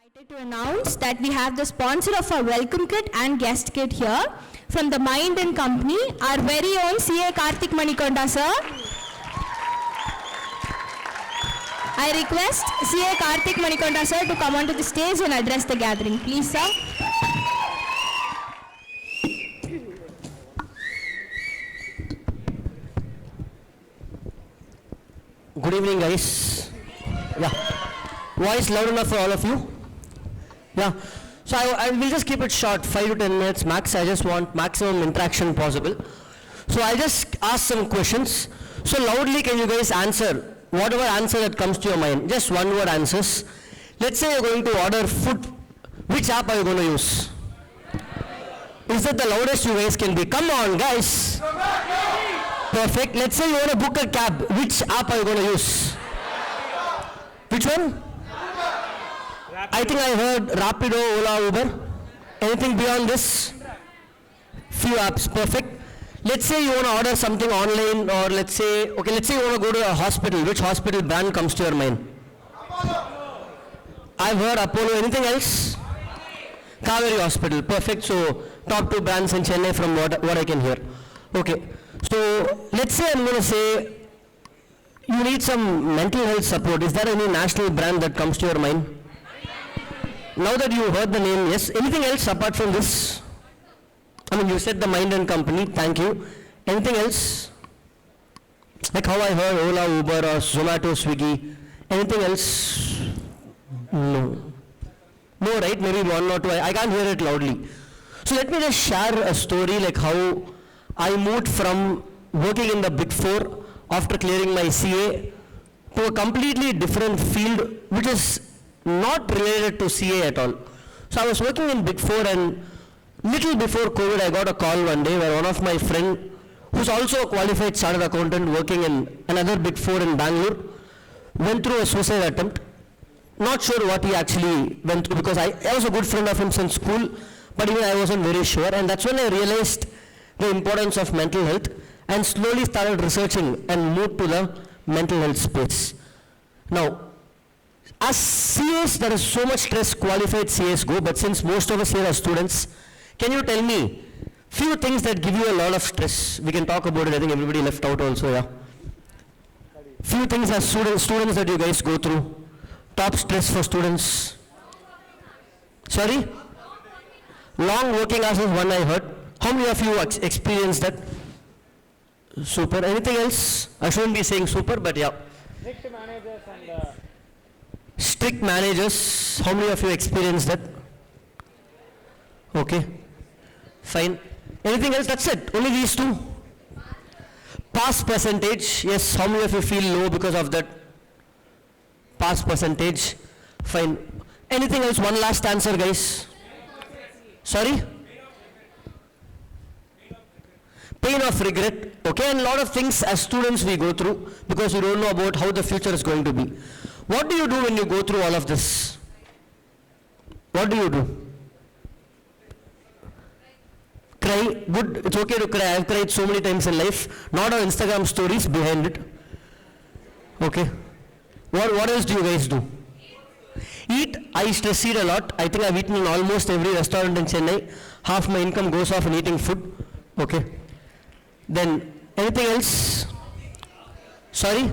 Excited to announce that we have the sponsor of our welcome kit and guest kit here from the Mind and Company, our very own CA Karthik Manikonda sir. I request CA Karthik Manikonda sir to come onto the stage and address the gathering. Please sir. Good evening guys. Yeah. Voice loud enough for all of you? Yeah. So I will just keep it short, 5 to 10 minutes max. I just want maximum interaction possible. So I'll just ask some questions. So loudly can you guys answer whatever answer that comes to your mind. Just one word answers. Let's say you're going to order food. Which app are you going to use? Is that the loudest you guys can be? Come on guys. Perfect. Let's say you want to book a cab. Which app are you going to use? Which one? I think I heard Rapido, Ola, Uber. Anything beyond this? Few apps. Perfect. Let's say you want to order something online, or let's say you want to go to a hospital. Which hospital brand comes to your mind? I've heard Apollo. Anything else? Kaveri Hospital. Perfect. So top 2 brands in Chennai from what I can hear. Okay. So let's say I'm going to say you need some mental health support. Is there any national brand that comes to your mind? Now that you heard the name, yes. Anything else apart from this? I mean, you said the Mind and Company. Thank you. Anything else? Like how I heard Ola, Uber, or Zomato, Swiggy. Anything else? No. No, right? Maybe one or two. I can't hear it loudly. So let me just share a story like how I moved from working in the Big 4 after clearing my CA to a completely different field which is not related to CA at all. So I was working in Big 4, and little before COVID I got a call one day where one of my friend, who's also a qualified chartered accountant working in another Big 4 in Bangalore, went through a suicide attempt. Not sure what he actually went through because I was a good friend of him since school, but even I wasn't very sure, and that's when I realized the importance of mental health and slowly started researching and moved to the mental health space. Now, as CAs, there is so much stress qualified CAs go, but since most of us here are students, can you tell me few things that give you a lot of stress? We can talk about it. I think everybody left out also, yeah. Few things as students that you guys go through. Top stress for students. Sorry? Long working hours is one I heard. How many of you experienced that? Super. Anything else? I shouldn't be saying super, but yeah. Strict managers and strict managers. How many of you experienced that? Okay. Fine. Anything else? That's it. Only these two. Pass percentage. Yes. How many of you feel low because of that? Pass percentage. Fine. Anything else? One last answer, guys. Sorry? Pain of regret. Okay, and a lot of things as students we go through because we don't know about how the future is going to be. What do you do when you go through all of this? What do you do? Cry. Good. It's okay to cry. I've cried so many times in life. Not on Instagram stories, behind it. Okay. What else do you guys do? Eat. I stress eat a lot. I think I've eaten in almost every restaurant in Chennai. Half my income goes off in eating food. Okay. Then anything else? Sorry?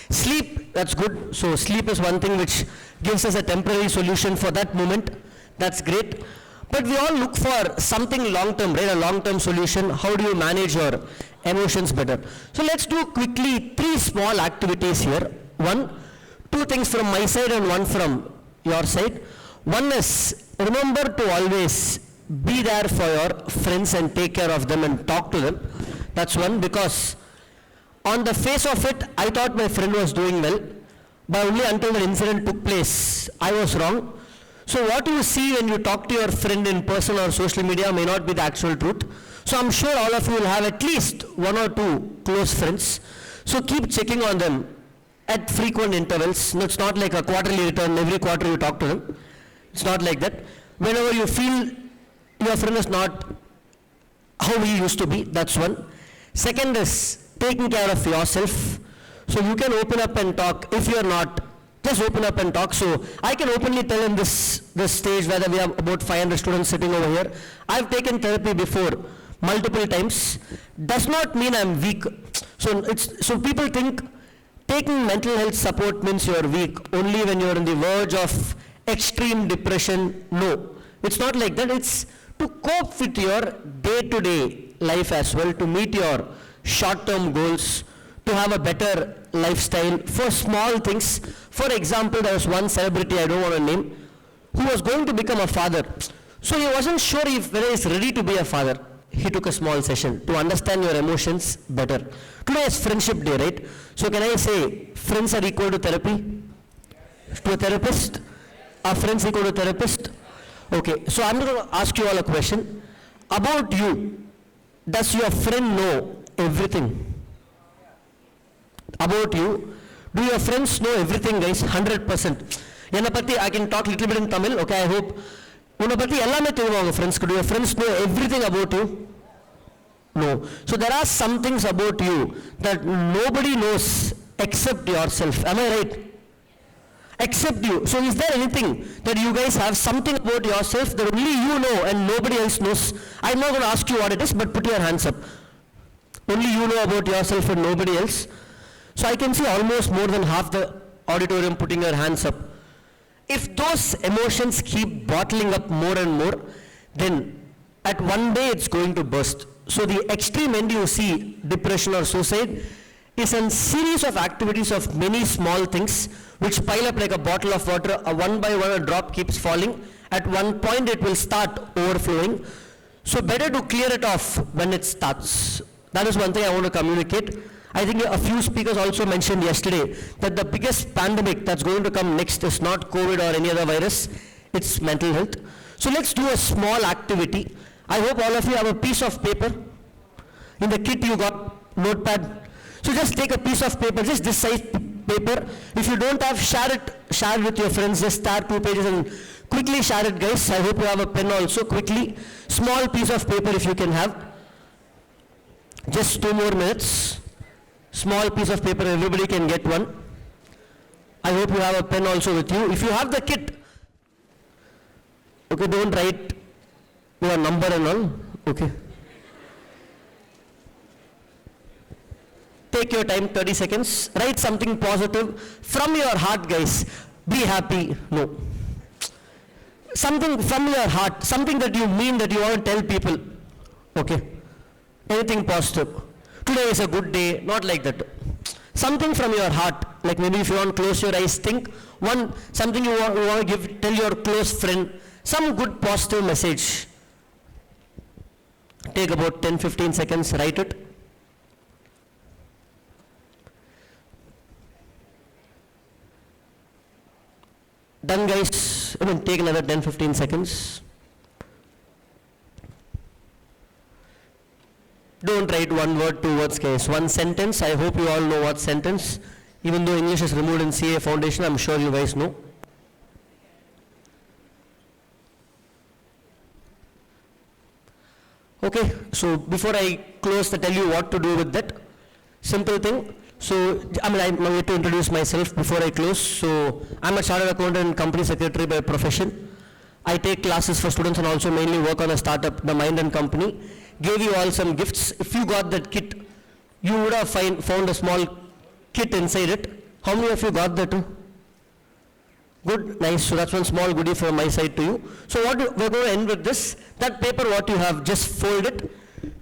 Sleep. That's good. So sleep is one thing which gives us a temporary solution for that moment. That's great. But we all look for something long-term, right? A long-term solution. How do you manage your emotions better? So let's do quickly 3 small activities here. 2 things from my side and 1 from your side. One is, remember to always be there for your friends and take care of them and talk to them. That's one, because on the face of it, I thought my friend was doing well, but only until the incident took place, I was wrong. So what you see when you talk to your friend in person or social media may not be the actual truth. So I'm sure all of you will have at least 1 or 2 close friends. So keep checking on them at frequent intervals. No, it's not like a quarterly return, every quarter you talk to them. It's not like that. Whenever you feel your friend is not how he used to be, that's one. Second is taking care of yourself. So you can open up and talk if you're not just open up and talk. So I can openly tell in this stage, whether we have about 500 students sitting over here, I've taken therapy before multiple times. Does not mean I'm weak. So people think taking mental health support means you're weak only when you're on the verge of extreme depression. No, it's not like that. It's to cope with your day-to-day life as well, to meet your short-term goals, to have a better lifestyle for small things. For example, there was one celebrity, I don't want to name, who was going to become a father. So he wasn't sure whether he's ready to be a father. He took a small session to understand your emotions better. Today is Friendship Day, right? So can I say friends are equal to therapy? To a therapist? Are friends equal to therapist? Okay, so I'm going to ask you all a question. About you, does your friend know everything? About you, do your friends know everything, guys? 100%. Yenapati, I can talk little bit in Tamil, okay, I hope. Unapati, ellame theriyuma friends. Do your friends know everything about you? No. So there are some things about you that nobody knows except yourself. Am I right? Except you. So is there anything that you guys have, something about yourself that only you know and nobody else knows? I'm not going to ask you what it is, but put your hands up. Only you know about yourself and nobody else. So I can see almost more than half the auditorium putting your hands up. If those emotions keep bottling up more and more, then at one day it's going to burst. So the extreme end you see, depression or suicide, is a series of activities of many small things which pile up like a bottle of water. One by one a drop keeps falling. At one point it will start overflowing. So better to clear it off when it starts. That is one thing I want to communicate. I think a few speakers also mentioned yesterday that the biggest pandemic that's going to come next is not COVID or any other virus, it's mental health. So let's do a small activity. I hope all of you have a piece of paper. In the kit you got notepad. So just take a piece of paper, just this size paper. If you don't have, share it with your friends, just start 2 pages and quickly share it, guys. I hope you have a pen also, quickly. Small piece of paper if you can have. Just 2 more minutes. Small piece of paper, everybody can get one. I hope you have a pen also with you. If you have the kit, okay, don't write your number and all, okay. Take your time, 30 seconds. Write something positive from your heart, guys. Be happy, no. Something from your heart, something that you mean, that you want to tell people, okay. Anything positive. Today is a good day, not like that. Something from your heart, like maybe if you want to close your eyes, think something you want to tell your close friend, some good positive message. Take about 10-15 seconds, write it. Done, guys. Take another 10-15 seconds. Don't write 1 word, 2 words, guys. 1 sentence. I hope you all know what sentence. Even though English is removed in CA Foundation, I'm sure you guys know. Okay, so before I close, I tell you what to do with that. Simple thing. So, I'm going to introduce myself before I close. So, I'm a chartered accountant and company secretary by profession. I take classes for students and also mainly work on a startup, the Mind and Company. Gave you all some gifts. If you got that kit, you would have found a small kit inside it. How many of you got that? Good, nice. So that's one small goodie from my side to you. So what we're going to end with this. That paper what you have, just fold it.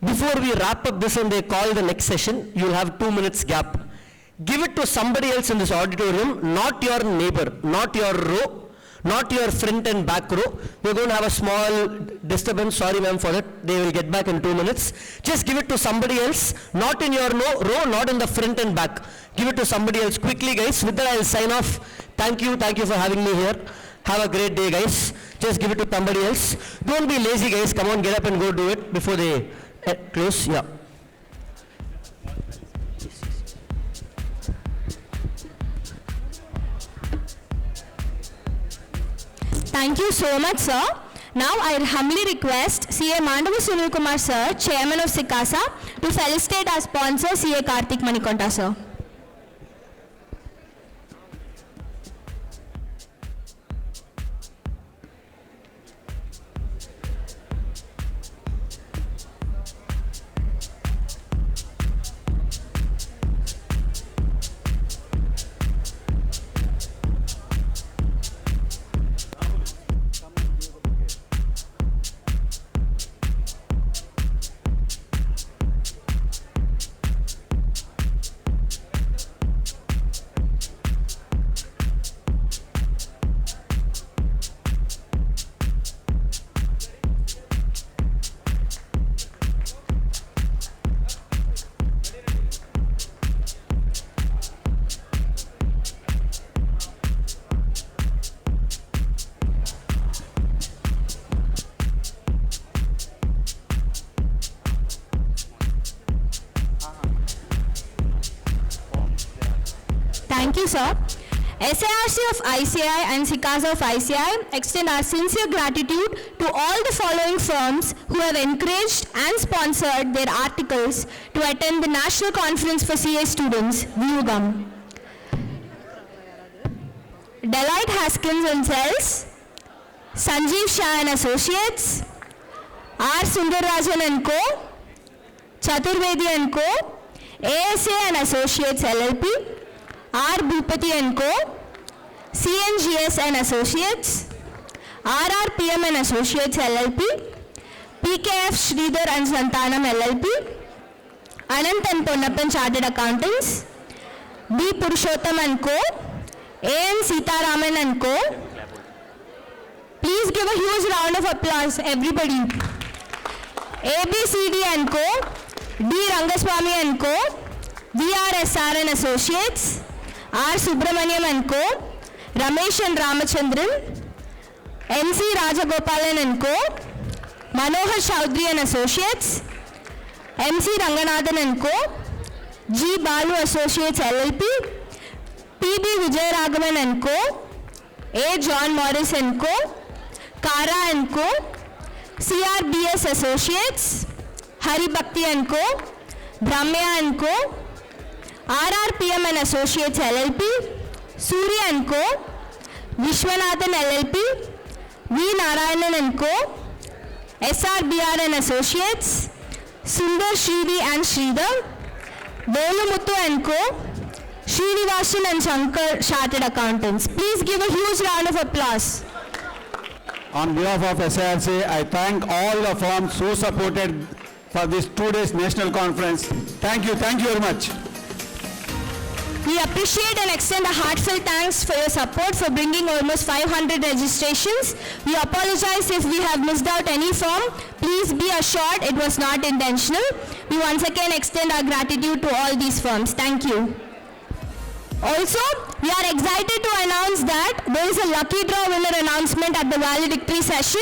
Before we wrap up this and they call the next session, you'll have 2 minutes gap. Give it to somebody else in this auditorium, not your neighbor, not your row, not your front and back row. We're going to have a small disturbance, sorry ma'am for that. They will get back in 2 minutes. Just give it to somebody else, not in your row, not in the front and back. Give it to somebody else quickly, guys. With that, I'll sign off. Thank you for having me here. Have a great day, guys. Just give it to somebody else. Don't be lazy, guys. Come on, get up and go do it before they close. Yeah. Thank you so much, sir. Now I humbly request CA Mandava Sunil Kumar sir, Chairman of SICASA, to felicitate our sponsor CA Karthik Manikonda sir. Thank you, sir. SARC of ICI and SICASA of ICI extend our sincere gratitude to all the following firms who have encouraged and sponsored their articles to attend the National Conference for CA Students, VUGAM. Deloitte Haskins and Sells, Sanjeev Shah and Associates, R. Sundarajan and Co., Chaturvedi and Co., ASA and Associates LLP, R. Bhupati and Co., CNGS and Associates, RRPM and Associates LLP, PKF Sridhar and Santanam LLP, Anant and Ponnappan Chartered Accountants, B. Purushottam and Co., A.N. Sitaraman and Co. Please give a huge round of applause, everybody. ABCD and Co., D. Rangaswamy and Co., VRSR and Associates, R. Subramaniam and Co., Ramesh and Ramachandran, MC Rajagopalan and Co., Manohar Chaudhary and Associates, MC Ranganathan and Co., G. Balu Associates LLP, PB Vijayaraghavan and Co., A. John Morris and Co., Kara and Co., CRBS Associates, Hari Bhakti and Co., Brahmya and Co., RRPM and Associates LLP, Surya and Co., Vishwanathan LLP, V. Narayanan and Co., SRBR and Associates, Sundar Shridi and Sridhar, Velumuthu and Co., Srinivasan and Shankar Chartered Accountants. Please give a huge round of applause. On behalf of SARC, I thank all the firms who supported for this 2 days national conference. Thank you very much. We appreciate and extend a heartfelt thanks for your support for bringing almost 500 registrations. We apologize if we have missed out any firm. Please be assured it was not intentional. We once again extend our gratitude to all these firms. Thank you. Also, we are excited to announce that there is a lucky draw winner announcement at the valedictory session.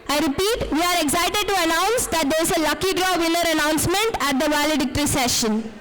I repeat, we are excited to announce that there is a lucky draw winner announcement at the valedictory session.